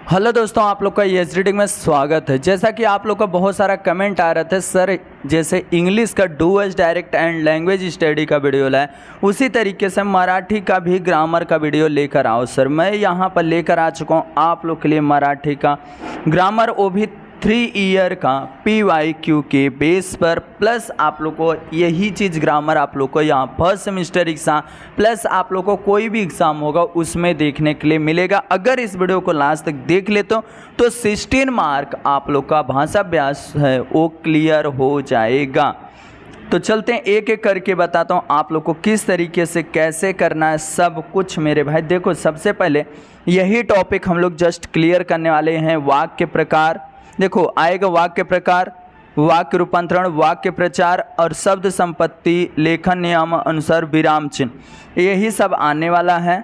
Hello दोस्तों, आप लोग का एस रीडिंग में स्वागत है। जैसा कि आप लोग का बहुत सारा कमेंट आ रहा था सर, जैसे इंग्लिश का do as direct and language study का वीडियो लाए, उसी तरीके से मराठी का भी ग्रामर का वीडियो लेकर आओ सर। मैं यहाँ पर लेकर आ चुका हूँ आप लोग के लिए मराठी का ग्रामर, वो भी 3 ईयर का PYQ के बेस पर, प्लस आप लोग को यही चीज़ ग्रामर आप लोग को यहाँ फर्स्ट सेमेस्टर एग्ज़ाम प्लस आप लोग को कोई भी एग्ज़ाम होगा उसमें देखने के लिए मिलेगा। अगर इस वीडियो को लास्ट तक देख लेते हो तो 16 मार्क आप लोग का भाषा अभ्यास है वो क्लियर हो जाएगा। तो चलते हैं एक एक करके बताता हूँ आप लोग को किस तरीके से कैसे करना है सब कुछ मेरे भाई। देखो, सबसे पहले यही टॉपिक हम लोग जस्ट क्लियर करने वाले हैं। वाक्य प्रकार, देखो आएगा वाक्य प्रकार, वाक्य रूपांतरण, वाक्य प्रचार और शब्द संपत्ति, लेखन नियम अनुसार विराम चिन्ह, यही सब आने वाला है।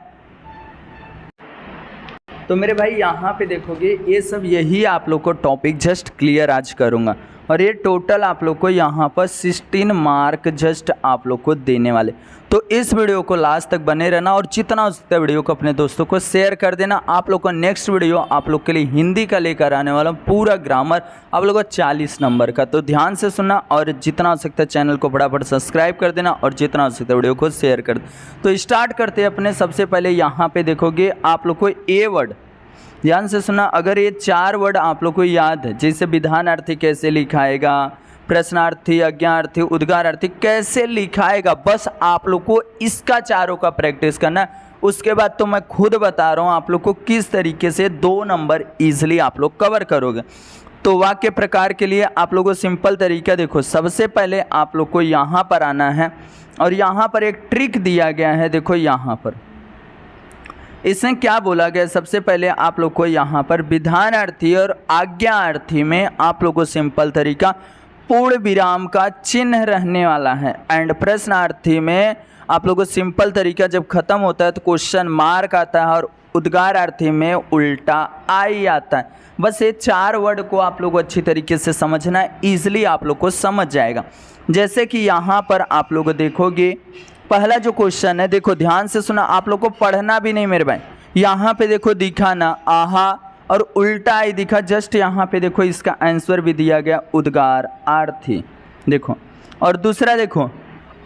तो मेरे भाई यहाँ पे देखोगे ये सब यही आप लोग को टॉपिक जस्ट क्लियर आज करूँगा, और ये टोटल आप लोग को यहाँ पर 16 मार्क जस्ट आप लोग को देने वाले। तो इस वीडियो को लास्ट तक बने रहना और जितना हो सकता है वीडियो को अपने दोस्तों को शेयर कर देना। आप लोग को नेक्स्ट वीडियो आप लोग के लिए हिंदी का लेकर आने वाला पूरा ग्रामर आप लोग को 40 नंबर का, तो ध्यान से सुनना और जितना हो सकता है चैनल को फटाफट सब्सक्राइब कर देना और जितना हो सकता है वीडियो को शेयर कर देना। तो स्टार्ट करते हैं अपने। सबसे पहले यहाँ पे देखोगे आप लोग को ए वर्ड, ध्यान से सुना। अगर ये 4 वर्ड आप लोग को याद है, जैसे विधानार्थी कैसे लिखाएगा, प्रश्नार्थी, आज्ञार्थी, उद्गारार्थी कैसे लिखाएगा, बस आप लोग को इसका चारों का प्रैक्टिस करना है। उसके बाद तो मैं खुद बता रहा हूँ आप लोग को किस तरीके से 2 नंबर ईजिली आप लोग कवर करोगे। तो वाक्य प्रकार के लिए आप लोगों को सिंपल तरीका देखो, सबसे पहले आप लोग को यहाँ पर आना है और यहाँ पर एक ट्रिक दिया गया है। देखो यहाँ पर इसमें क्या बोला गया, सबसे पहले आप लोग को यहाँ पर विधानार्थी और आज्ञार्थी में आप लोग को सिंपल तरीका पूर्ण विराम का चिन्ह रहने वाला है, एंड प्रश्नार्थी में आप लोग को सिंपल तरीका जब खत्म होता है तो क्वेश्चन मार्क आता है, और उद्गारार्थी में उल्टा आई आता है। बस ये 4 वर्ड को आप लोग को अच्छी तरीके से समझना है, ईजिली आप लोग को समझ जाएगा। जैसे कि यहाँ पर आप लोग देखोगे पहला जो क्वेश्चन है, देखो ध्यान से सुना, आप लोग को पढ़ना भी नहीं मेरे भाई। यहाँ पे देखो दिखा ना आहा और उल्टा आई दिखा, जस्ट यहाँ पे देखो इसका आंसर भी दिया गया उद्गार आर्थी। देखो, और दूसरा देखो,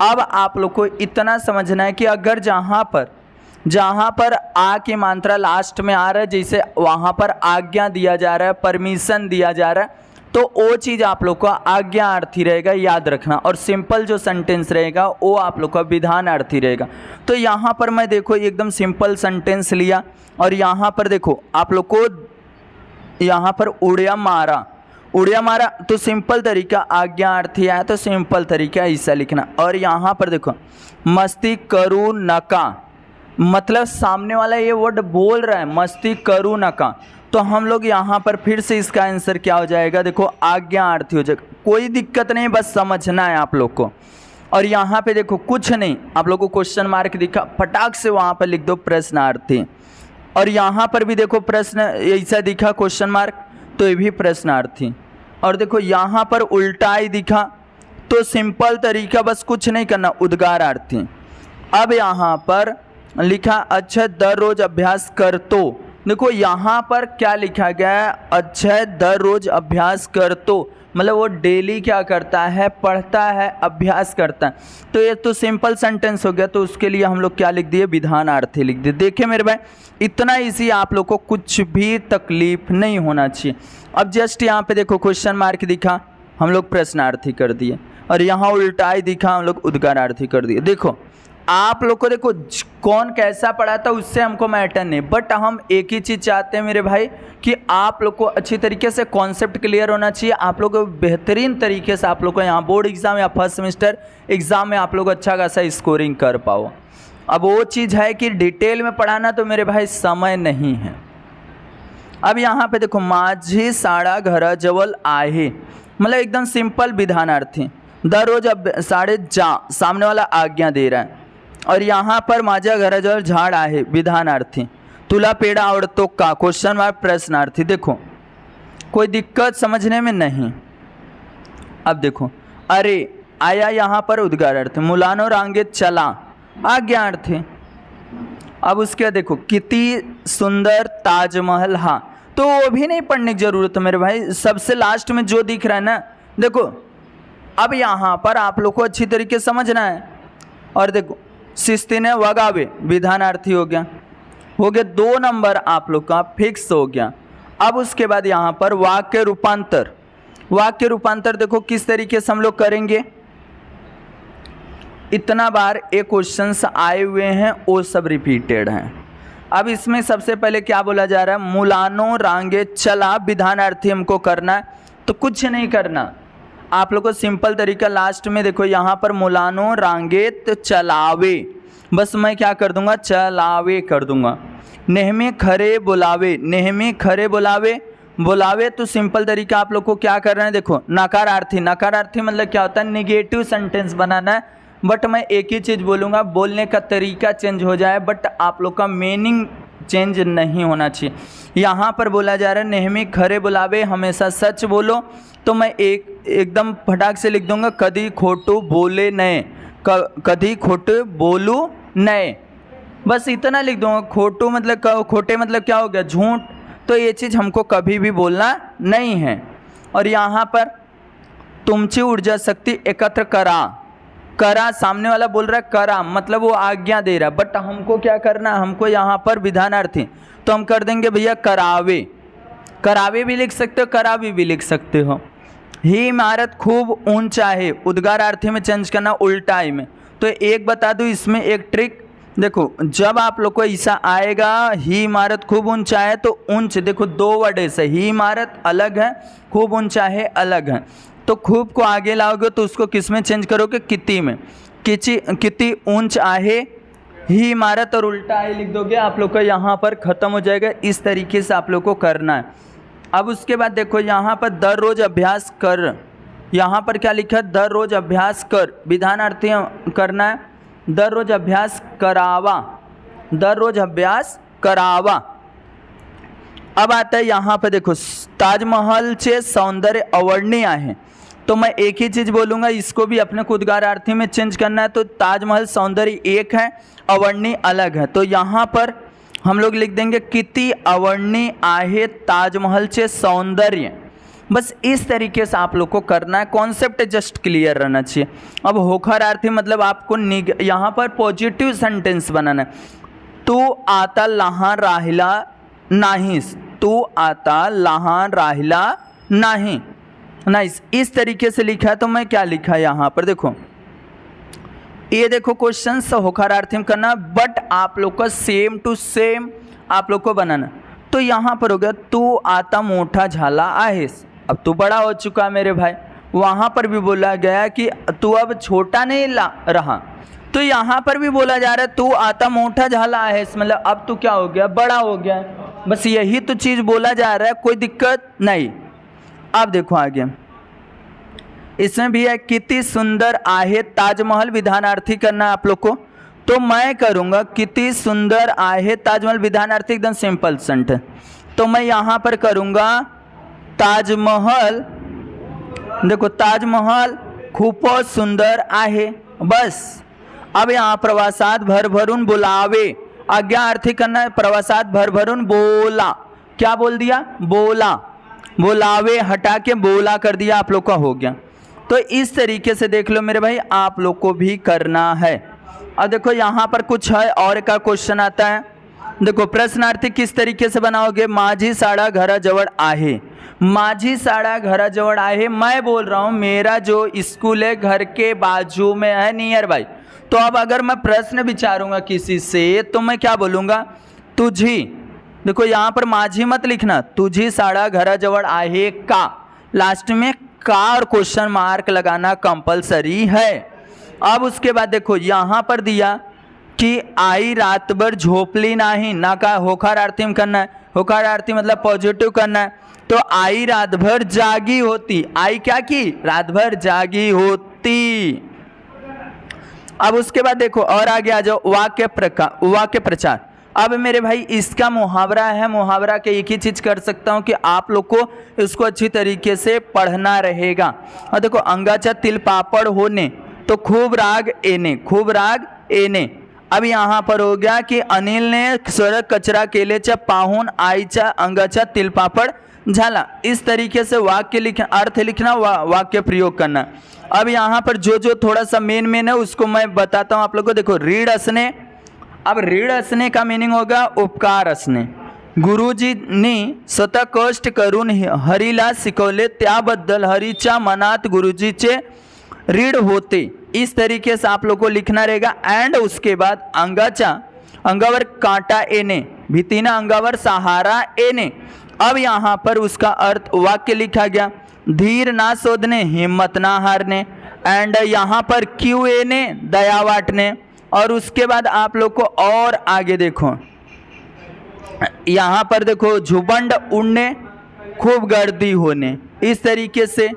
अब आप लोग को इतना समझना है कि अगर जहाँ पर आ की मात्रा लास्ट में आ रहा है, जैसे वहाँ पर आज्ञा दिया जा रहा है, परमिशन दिया जा रहा है, तो वो चीज़ आप लोग का आज्ञार्थी रहेगा, याद रखना। और सिंपल जो सेंटेंस रहेगा वो आप लोग का विधानार्थी रहेगा। तो यहाँ पर मैं देखो एकदम सिंपल सेंटेंस लिया, और यहाँ पर देखो आप लोग को यहाँ पर उड़िया मारा तो सिंपल तरीका आज्ञार्थी आया, तो सिंपल तरीका ऐसा लिखना। और यहाँ पर देखो मस्ती करू नका, मतलब सामने वाला ये वर्ड बोल रहा है मस्ती करू नका, तो हम लोग यहाँ पर फिर से इसका आंसर क्या हो जाएगा, देखो आज्ञार्थी हो जाएगा। कोई दिक्कत नहीं, बस समझना है आप लोग को। और यहाँ पे देखो कुछ नहीं, आप लोग को क्वेश्चन मार्क दिखा, फटाक से वहाँ पर लिख दो प्रश्नार्थी। और यहाँ पर भी देखो प्रश्न ऐसा दिखा क्वेश्चन मार्क, तो ये भी प्रश्नार्थी। और देखो यहाँ पर उल्टा ही दिखा, तो सिंपल तरीका बस कुछ नहीं करना, उद्गारार्थी। अब यहाँ पर लिखा अच्छा दररोज अभ्यास कर, तो देखो यहाँ पर क्या लिखा गया है, अच्छा दररोज अभ्यास कर, तो मतलब वो डेली क्या करता है, पढ़ता है, अभ्यास करता है। तो ये तो सिंपल सेंटेंस हो गया, तो उसके लिए हम लोग क्या लिख दिए, विधानार्थी लिख दिए। देखिए मेरे भाई इतना इजी, आप लोग को कुछ भी तकलीफ नहीं होना चाहिए। अब जस्ट यहाँ पे देखो क्वेश्चन मार्क दिखा, हम लोग प्रश्नार्थी कर दिए, और यहाँ उल्टाई दिखा, हम लोग उद्गारार्थी कर दिए। देखो आप लोग को देखो कौन कैसा पढ़ा था उससे हमको मैटर नहीं, बट हम एक ही चीज़ चाहते हैं मेरे भाई कि आप लोग को अच्छी तरीके से कॉन्सेप्ट क्लियर होना चाहिए। आप लोग को बेहतरीन तरीके से आप लोग को यहाँ बोर्ड एग्ज़ाम या फर्स्ट सेमेस्टर एग्ज़ाम में आप लोग अच्छा खासा स्कोरिंग कर पाओ। अब वो चीज़ है कि डिटेल में पढ़ाना तो मेरे भाई समय नहीं है। अब यहाँ पे देखो माझी साड़ा घरा जवल आहे, मतलब एकदम सिंपल विधानार्थी। दररोज अब साढ़े जा, सामने वाला आज्ञा दे रहा है, और यहाँ पर माझ्या घराजवळ झाड आहे, विधानार्थी। तुला पेड़ा आवडतो का, क्वेश्चन मार्क, प्रश्नार्थी। देखो कोई दिक्कत समझने में नहीं। अब देखो अरे आया, यहाँ पर उद्गारार्थी। मुलानो रांगेत चला, आज्ञार्थी। अब उसके देखो किती सुंदर ताजमहल हा, तो वो भी नहीं पढ़ने की जरूरत है मेरे भाई। सबसे लास्ट में जो दिख रहा है ना, देखो अब यहाँ पर आप लोग को अच्छी तरीके से समझना है। और देखो शिस्तिने वगावे विधानार्थी हो गया 2 नंबर आप लोग का फिक्स हो गया। अब उसके बाद यहाँ पर वाक्य रूपांतर, वाक्य रूपांतर देखो किस तरीके से हम लोग करेंगे। इतना बार ये क्वेश्चंस आए हुए हैं, वो सब रिपीटेड हैं। अब इसमें सबसे पहले क्या बोला जा रहा है, मुलानो रांगे चला विधानार्थी हमको करना है। तो कुछ नहीं करना, आप लोग को सिंपल तरीका लास्ट में देखो यहाँ पर मुलानो रांगे तो चलावे, बस मैं क्या कर दूंगा चलावे कर दूंगा। नेहमी खरे बुलावे, नेहमी खरे बुलावे, बुलावे तो सिंपल तरीका आप लोग को क्या करना है, देखो नकारार्थी, नकारार्थी मतलब क्या होता है, निगेटिव सेंटेंस बनाना है। बट मैं एक ही चीज़ बोलूँगा, बोलने का तरीका चेंज हो जाए बट आप लोग का मीनिंग चेंज नहीं होना चाहिए। यहाँ पर बोला जा रहा है नेहमी खरे बुलावे, हमेशा सच बोलो। तो मैं एकदम फटाक से लिख दूंगा कदी खोटू बोले नए, कदी खोटू बोलू नए, बस इतना लिख दूंगा। खोटू मतलब खोटे मतलब क्या हो गया, झूठ। तो ये चीज़ हमको कभी भी बोलना नहीं है। और यहाँ पर तुमची ऊर्जा शक्ति एकत्र करा, करा सामने वाला बोल रहा है करा मतलब वो आज्ञा दे रहा है, बट हमको क्या करना है, हमको यहाँ पर विधानार्थी, तो हम कर देंगे भैया करावे, करावे भी लिख सकते हो, करावी भी लिख सकते हो। ही इमारत खूब ऊंचा है, उद्गारार्थी में चेंज करना उल्टा ही में। तो एक बता दूं इसमें एक ट्रिक, देखो जब आप लोग को ऐसा आएगा ही इमारत खूब ऊंचा है, तो ऊंच देखो 2 वर्ड ऐसे, ही इमारत अलग है, खूब ऊंचा है अलग है। तो खूब को आगे लाओगे तो उसको किस में चेंज करोगे, किति में, किति ऊंच आहे ही इमारत, और उल्टा आहे लिख दोगे, आप लोग को यहाँ पर ख़त्म हो जाएगा। इस तरीके से आप लोग को करना है। अब उसके बाद देखो यहाँ पर दर रोज अभ्यास कर, यहाँ पर क्या लिखा है, दर रोज अभ्यास कर, विधानार्थी करना है, दर रोज अभ्यास करावा, दर रोज अभ्यास करावा। अब आता है यहाँ पर देखो ताजमहल चे सौंदर्य अवर्णीय आहे, तो मैं एक ही चीज़ बोलूँगा, इसको भी अपने को उद्गारार्थी में चेंज करना है। तो ताजमहल सौंदर्य एक है, अवर्णीय अलग है। तो यहाँ पर हम लोग लिख देंगे किति अवर्णीय आहे ताजमहल चे सौंदर्य। बस इस तरीके से आप लोग को करना है, कॉन्सेप्ट जस्ट क्लियर रहना चाहिए। अब होकारार्थी मतलब आपको यहाँ पर पॉजिटिव सेंटेंस बनाना है। तू आता लहान राहिला नाही, तू आता लहान राहिला नाही, नाइस। इस तरीके से लिखा है। तो मैं क्या लिखा है यहाँ पर देखो, ये देखो क्वेश्चन होकारार्थी में करना, बट आप लोग का सेम टू सेम आप लोग को बनाना। तो यहाँ पर हो गया तू आता मोटा झाला आहेस, अब तू बड़ा हो चुका मेरे भाई। वहाँ पर भी बोला गया कि तू अब छोटा नहीं रहा, तो यहाँ पर भी बोला जा रहा है तू आता मोटा झाला आहेस, मतलब अब तू क्या हो गया, बड़ा हो गया। बस यही तो चीज़ बोला जा रहा है, कोई दिक्कत नहीं। अब देखो आगे इसमें भी है कितनी सुंदर आहे ताजमहल, विधानार्थी करना है आप लोग को। तो मैं करूँगा कितनी सुंदर आहे ताजमहल, विधानार्थी एकदम सिंपल सेंटेंस। तो मैं यहाँ पर करूँगा ताजमहल, देखो ताजमहल खूपच सुंदर आहे, बस। अब यहाँ प्रवासात भरभरून बोलावे, आज्ञार्थी करना है, प्रवासात भरभरून बोला, क्या बोल दिया, बोला, बोलावे हटा के बोला कर दिया, आप लोग का हो गया। तो इस तरीके से देख लो मेरे भाई, आप लोग को भी करना है। अब देखो यहाँ पर कुछ है और का क्वेश्चन आता है, देखो प्रश्नार्थी किस तरीके से बनाओगे, माझी साड़ा घरा जवळ आहे, माझी साड़ा घरा जवळ आहे, मैं बोल रहा हूँ मेरा जो स्कूल है घर के बाजू में है, नियर बाई। तो अब अगर मैं प्रश्न विचारूंगा किसी से तो मैं क्या बोलूँगा, तुझी, देखो यहाँ पर माझी मत लिखना, तुझी साड़ा घरा जवळ आहे का, लास्ट में का और क्वेश्चन मार्क लगाना कंपलसरी है। अब उसके बाद देखो यहाँ पर दिया कि आई रात भर झोपली नहीं, ना का होकारार्थी में करना है, होकारार्थी मतलब पॉजिटिव करना है। तो आई रात भर जागी होती, आई क्या की, रात भर जागी होती। अब उसके बाद देखो और आगे आ जाओ, वाक्य प्रचार। अब मेरे भाई इसका मुहावरा है, मुहावरा के एक ही चीज़ कर सकता हूँ कि आप लोग को इसको अच्छी तरीके से पढ़ना रहेगा। और देखो अंगाचा तिल पापड़ होने, तो खूब राग एने, खूब राग एने। अब यहाँ पर हो गया कि अनिल ने सडक कचरा केलेच्या पाहून आईच्या अंगाचा तिलपापड़ झाला। इस तरीके से वाक्य लिखना, अर्थ लिखना, वाक्य प्रयोग करना। अब यहाँ पर जो थोड़ा सा मेन है उसको मैं बताता हूँ आप लोग को। देखो रीड असणे, अब रीड असणे का मीनिंग होगा उपकार असणे। गुरुजींनी स्वतः कष्ट करून हरीला शिकवले, त्याबद्दल हरीच्या मनात गुरुजीचे रीड होते। इस तरीके से आप लोग को लिखना रहेगा। एंड उसके बाद अंगावर कांटा येणे, भीतीनं अंगावर सहारा येणे। अब यहाँ पर उसका अर्थ वाक्य लिखा गया, धीर ना सोधने, हिम्मत ना हारने। एंड यहाँ पर क्यों येणे, दया वाटने। और उसके बाद आप लोग को और आगे देखो, यहाँ पर देखो झुबंड उड़ने, खूब गर्दी होने। इस तरीके से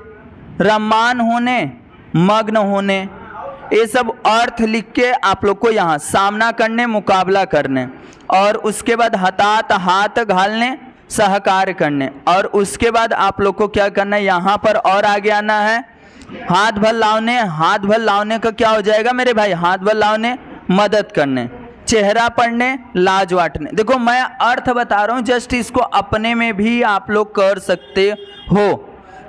रमान होने, मग्न होने, ये सब अर्थ लिख के आप लोग को यहाँ सामना करने, मुकाबला करने। और उसके बाद हतात, हाथ घालने, सहकार करने। और उसके बाद आप लोग को क्या करना है, यहाँ पर और आगे आना है, हाथ भर लावने। हाथ भर लावने का क्या हो जाएगा मेरे भाई, हाथ भर लावने मदद करने, चेहरा पढ़ने, लाज वाटने। देखो मैं अर्थ बता रहा हूँ, जस्ट इसको अपने में भी आप लोग कर सकते हो।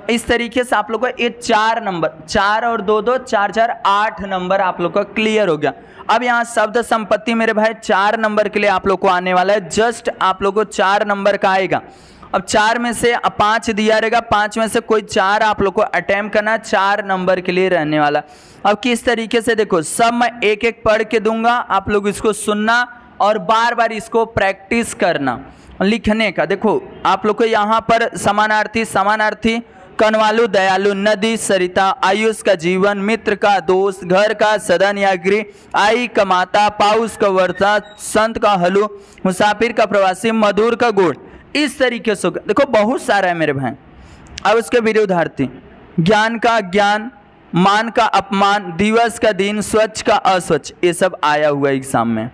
इस तरीके से आप लोग को ये 4 नंबर, 4 और 2 2 4 4 8 नंबर आप लोग का क्लियर हो गया। अब यहाँ शब्द संपत्ति मेरे भाई 4 नंबर के लिए आप लोग को आने वाला है। जस्ट आप लोग को 4 नंबर का आएगा। अब 4 में से 5 दिया रहेगा, 5 में से कोई 4 आप लोग को अटेम्प्ट करना, 4 नंबर के लिए रहने वाला। अब किस तरीके से देखो, सब मैं एक एक पढ़ के दूंगा, आप लोग इसको सुनना और बार बार इसको प्रैक्टिस करना लिखने का। देखो आप लोग को यहाँ पर समानार्थी, कनवालू, दयालु, नदी, सरिता, आयुष का जीवन, मित्र का दोस्त, घर का सदन या गृह, आई का माता, पाउस का वर्षा, संत का हलू, मुसाफिर का प्रवासी, मधुर का गुड़। इस तरीके से देखो बहुत सारा है मेरे भाई। अब उसके विरुद्धार्थी, ज्ञान का ज्ञान, मान का अपमान, दिवस का दिन, स्वच्छ का अस्वच्छ, ये सब आया हुआ एग्जाम में।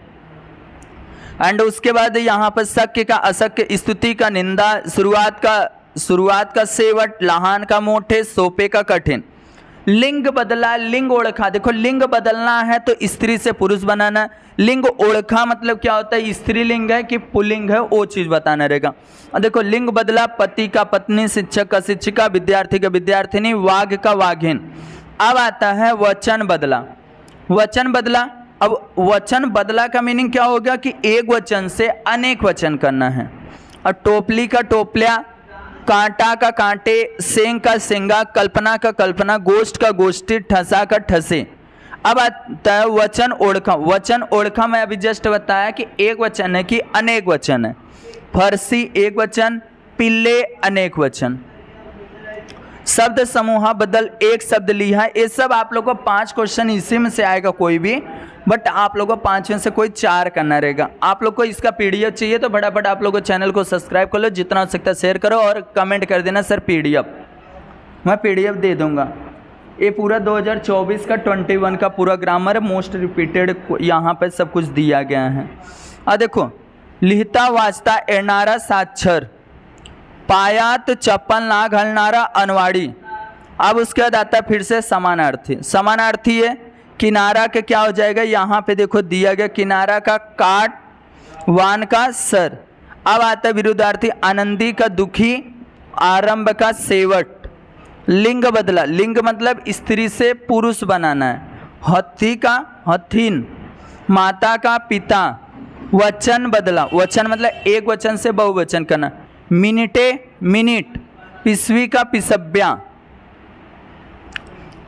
एंड उसके बाद यहाँ पर शक्य का अशक्य, स्तुति का निंदा, शुरुआत का सेवट, लहान का मोठे, सोपे का कठिन। लिंग बदला, लिंग ओळखा। देखो लिंग बदलना है तो स्त्री से पुरुष बनाना। लिंग ओळखा मतलब क्या होता है, स्त्रीलिंग है कि पुल्लिंग है, वो चीज़ बताना रहेगा। देखो लिंग बदला, पति का पत्नी, शिक्षक का शिक्षिका, विद्यार्थी का विद्यार्थिनी, वाघ का वाघिन। अब आता है वचन बदला। वचन बदला, अब वचन बदला का मीनिंग क्या होगा कि एक वचन से अनेक वचन करना है। और टोपली का टोपलिया, कांटा का कांटे, सेंग का सेंगा, कल्पना का कल्पना, गोष्ठ का गोष्ठी, ठसा का ठसे। अब आता है वचन ओळखा। वचन ओळखा मैं अभी जस्ट बताया कि एक वचन है कि अनेक वचन है। फरसी एक वचन, पिल्ले अनेक वचन। शब्द समूह बदल, एक शब्द लिहा। ये सब आप लोग को 5 क्वेश्चन इसी में से आएगा कोई भी, बट आप लोगों को 5 में से कोई 4 करना रहेगा। आप लोग को इसका पीडीएफ चाहिए तो फटाफट आप लोग को चैनल को सब्सक्राइब कर लो, जितना हो सकता है शेयर करो और कमेंट कर देना सर पीडीएफ। मैं पीडीएफ दे दूंगा। ये पूरा 2024 का 21 का पूरा ग्रामर मोस्ट रिपीटेड यहाँ पर सब कुछ दिया गया है। देखो लिहिता वाचता येणारा साक्षर, पायात चप्पल ना घालणारा अनवाड़ी। अब उसके बाद आता फिर से समानार्थी। समानार्थी है किनारा के क्या हो जाएगा, यहाँ पे देखो दिया गया, किनारा का काट, वान का सर। अब आता विरुद्धार्थी, आनंदी का दुखी, आरंभ का सेवट। लिंग बदला, लिंग मतलब स्त्री से पुरुष बनाना है। हथी का हथीन, माता का पिता। वचन बदला, वचन मतलब एक वचन से बहुवचन करना। मिनिटे मिनिट, पिसवी का पिसब्या।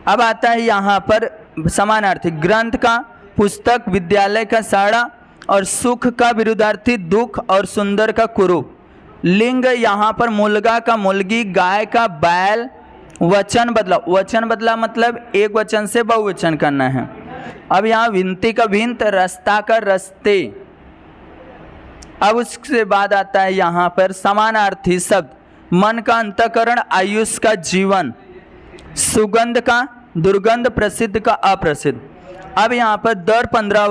अब आता है यहाँ पर समानार्थी, ग्रंथ का पुस्तक, विद्यालय का शाला। और सुख का विरुद्धार्थी दुख और सुंदर का कुरूप। लिंग यहाँ पर मुलगा का मुलगी, गाय का बैल। वचन बदला, वचन बदला मतलब एक वचन से बहुवचन करना है। अब यहाँ विनती का विंत, रास्ता का रस्ते। अब उसके बाद आता है यहाँ पर समानार्थी शब्द, मन का अंतःकरण, आयुष का जीवन, सुगंध का दुर्गंध, प्रसिद्ध का अप्रसिद्ध। अब यहाँ पर दर 15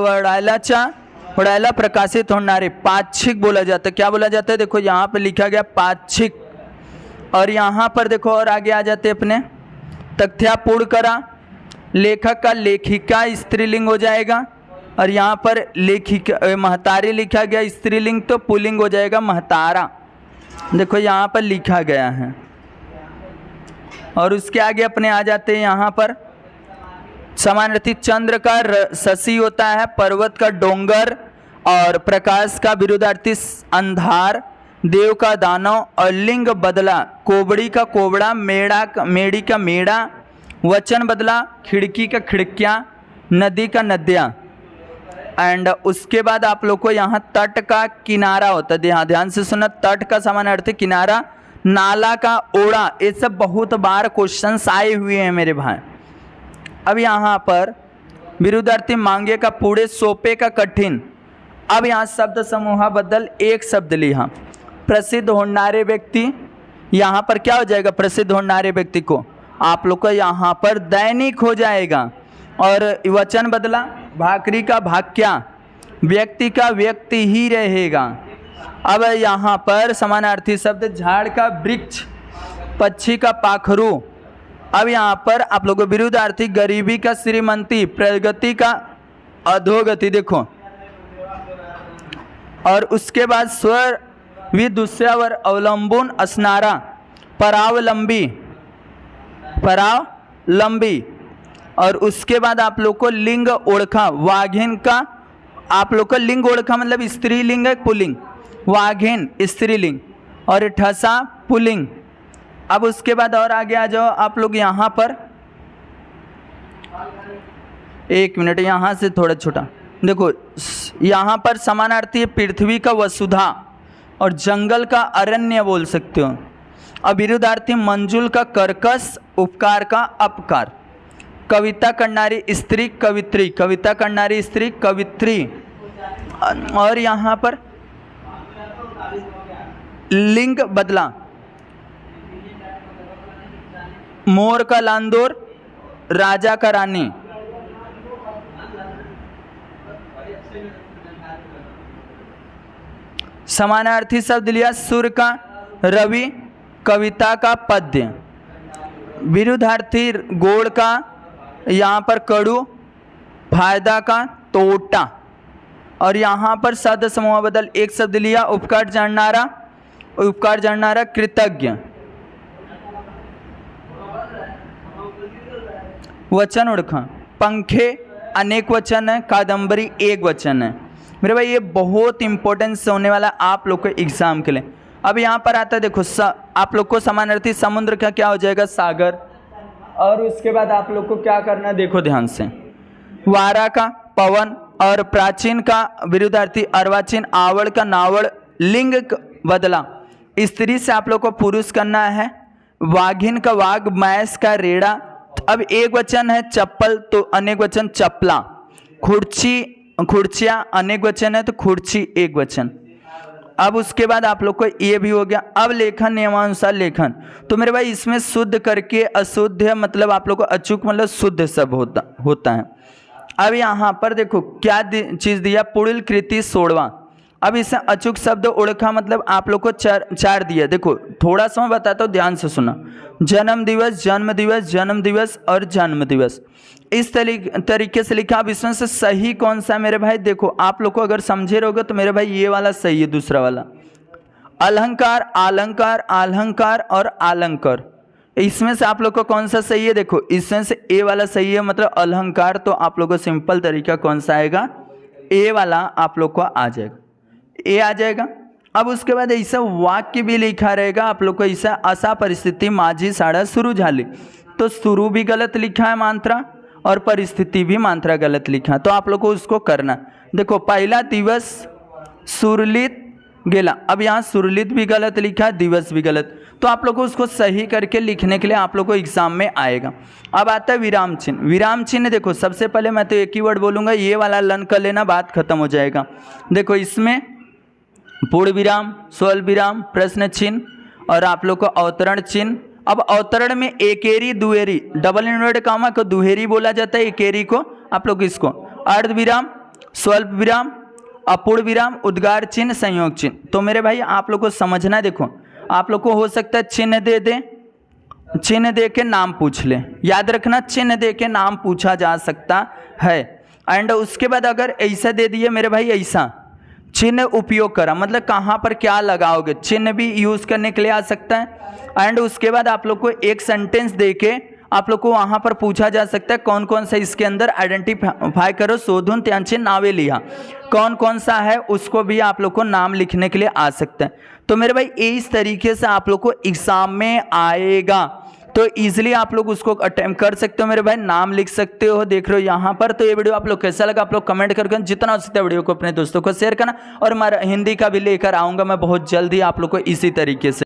वडायला प्रकाशित होणारे, पाक्षिक बोला जाता है। क्या बोला जाता है, देखो यहाँ पे लिखा गया पाक्षिक। और यहाँ पर देखो और आगे आ जाते अपने, तथ्यापूर्ण करा, लेखक का लेखिका स्त्रीलिंग हो जाएगा। और यहाँ पर लेखिका महतारी लिखा गया, स्त्रीलिंग तो पुल्लिंग हो जाएगा महतारा। देखो यहाँ पर लिखा गया है। और उसके आगे अपने आ जाते हैं यहाँ पर समानार्थी चंद्र का शशि होता है, पर्वत का डोंगर, और प्रकाश का विरुद्धार्थी अंधार, देव का दानव, और लिंग बदला कोबड़ी का कोबड़ा, मेड़ी का मेड़ा, वचन बदला खिड़की का खिड़कियाँ, नदी का नदियाँ। एंड उसके बाद आप लोग को यहाँ तट का किनारा होता है, ध्यान से सुना, तट का समानार्थी किनारा, नाला का ओड़ा। ये सब बहुत बार क्वेश्चंस आए हुए हैं मेरे भाई। अब यहाँ पर विरुद्धार्थी मांगे का पूरे, सोपे का कठिन। अब यहाँ शब्द समूह बदल एक शब्द लिया, प्रसिद्ध होनारे व्यक्ति। यहाँ पर क्या हो जाएगा, प्रसिद्ध होनारे व्यक्ति को आप लोग का यहाँ पर दैनिक हो जाएगा। और वचन बदला, भाकरी का भाक्या, व्यक्ति का व्यक्ति ही रहेगा। अब यहाँ पर समानार्थी शब्द झाड़ का वृक्ष, पक्षी का पाखरू। अब यहाँ पर आप लोगों को विरुद्धार्थी गरीबी का श्रीमंती, प्रगति का अधोगति। देखो, और उसके बाद स्वर विदुष्यावर अवलंबन असनारा, परावलंबी, परावलंबी। और उसके बाद आप लोग को लिंग ओढ़खा, वाघिन का आप लोग का लिंग ओढ़खा मतलब स्त्रीलिंग है, पुल्लिंग, वाघिन स्त्रीलिंग, और ठसा पुल्लिंग। अब उसके बाद और आगे आ जाओ आप लोग यहाँ पर, एक मिनट यहाँ से थोड़ा छोटा देखो, यहाँ पर समानार्थी पृथ्वी का वसुधा और जंगल का अरण्य बोल सकते हो। अब विरुद्धार्थी मंजुल का कर्कश, उपकार का अपकार, कविता करनारी स्त्री कवित्री, कविता करनारी स्त्री कवित्री। और यहाँ पर लिंग बदला, मोर का लांदोर, राजा का रानी। समानार्थी शब्द लिया, सुर का रवि, कविता का पद्य। विरुद्धार्थी गोड़ का यहाँ पर कड़ू, फायदा का तोटा। और यहाँ पर शब्द समूह बदल एक शब्द लिया, उपकार जाननारा, उपकार जाननारा कृतज्ञ। वचन ओळखा, पंखे अनेक वचन है, कादंबरी एक वचन है। मेरे भाई ये बहुत इंपॉर्टेंस होने वाला आप लोग के एग्जाम के लिए। अब यहाँ पर आता है देखो, आप लोग को समानार्थी समुद्र का क्या हो जाएगा, सागर। और उसके बाद आप लोग को क्या करना है, देखो ध्यान से, वारा का पवन, और प्राचीन का विरुद्धार्थी अर्वाचीन, आवड़ का नावड़, लिंग बदला, स्त्री से आप लोग को पुरुष करना है, वाघिन का वाघ, मैस का रेड़ा। अब एक वचन है चप्पल तो अनेक वचन चप्पला, खुर्ची खुर्चियाँ अनेक वचन है तो खुर्ची एक वचन। अब उसके बाद आप लोग को ये भी हो गया। अब लेखन नियमानुसार लेखन, तो मेरे भाई इसमें शुद्ध करके अशुद्ध मतलब आप लोग को अचूक मतलब शुद्ध सब होता है। अब यहाँ पर देखो क्या चीज़ दिया, पुड़िल कृति 16वां। अब इसे अचूक शब्द ओळखा मतलब आप लोग को चार दिया। देखो थोड़ा सा मैं बताता हूँ, ध्यान से सुना। जन्म दिवस, जन्म दिवस, जन्म दिवस और जन्म दिवस, इस तरीके से लिखा। अब इसमें से सही कौन सा है मेरे भाई, देखो आप लोग को अगर समझे रहोगे तो मेरे भाई ये वाला सही है, दूसरा वाला अलंकार, आलंकार, आलंकार और आलंकार। इसमें से आप लोग को कौन सा सही है, देखो इसमें से ए वाला सही है, मतलब अलंकार। तो आप लोग को सिंपल तरीका कौन सा आएगा, ए वाला आप लोग को आ जाएगा, ए आ जाएगा। अब उसके बाद ऐसा वाक्य भी लिखा रहेगा आप लोग को, ऐसा असा परिस्थिति माझी शाळा सुरू झाली, तो शुरू भी गलत लिखा है मात्रा और परिस्थिति भी मात्रा गलत लिखा है, तो आप लोग को उसको करना। देखो पहला दिवस सुरलित गेला, अब यहाँ सुरलित भी गलत लिखा है, दिवस भी गलत, तो आप लोग को उसको सही करके लिखने के लिए आप लोग को एग्जाम में आएगा। अब आता है विराम चिन्ह। विराम चिन्ह देखो सबसे पहले मैं तो एक ही वर्ड बोलूँगा, ये वाला लर्न कर लेना, बात खत्म हो जाएगा। देखो इसमें पूर्ण विराम, स्वल्प विराम, प्रश्न चिन्ह और आप लोग को अवतरण चिन्ह। अब अवतरण में एकेरी दुहेरी, डबल इन्वर्टेड कॉमा को दुहेरी बोला जाता है, एकेरी को आप लोग इसको अर्ध विराम, स्वल्प विराम, अपूर्ण विराम, उद्गार चिन्ह, संयोग चिन्ह। तो मेरे भाई आप लोग को समझना है, देखो आप लोग को हो सकता है चिन्ह दे दे, चिन्ह दे के नाम पूछ ले, याद रखना चिन्ह दे के नाम पूछा जा सकता है। एंड उसके बाद अगर ऐसा दे दिए मेरे भाई, ऐसा चिन्ह उपयोग करा, मतलब कहाँ पर क्या लगाओगे, चिन्ह भी यूज करने के लिए आ सकता है। एंड उसके बाद आप लोग को एक सेंटेंस देके आप लोग को वहां पर पूछा जा सकता है कौन कौन सा इसके अंदर आइडेंटिफाई करो, शोधून त्यांचे नावे लिहा, कौन कौन सा है उसको भी आप लोग को नाम लिखने के लिए आ सकता है। तो मेरे भाई इस तरीके से आप लोग को एग्जाम में आएगा, तो इजीली आप लोग उसको अटेम्प्ट कर सकते हो मेरे भाई, नाम लिख सकते हो, देख रहे हो यहाँ पर। तो ये वीडियो आप लोग कैसा लगा आप लोग कमेंट करके, जितना हो सकता है वीडियो को अपने दोस्तों को शेयर करना, और मैं हिंदी का भी लेकर आऊँगा मैं बहुत जल्दी आप लोग को इसी तरीके से।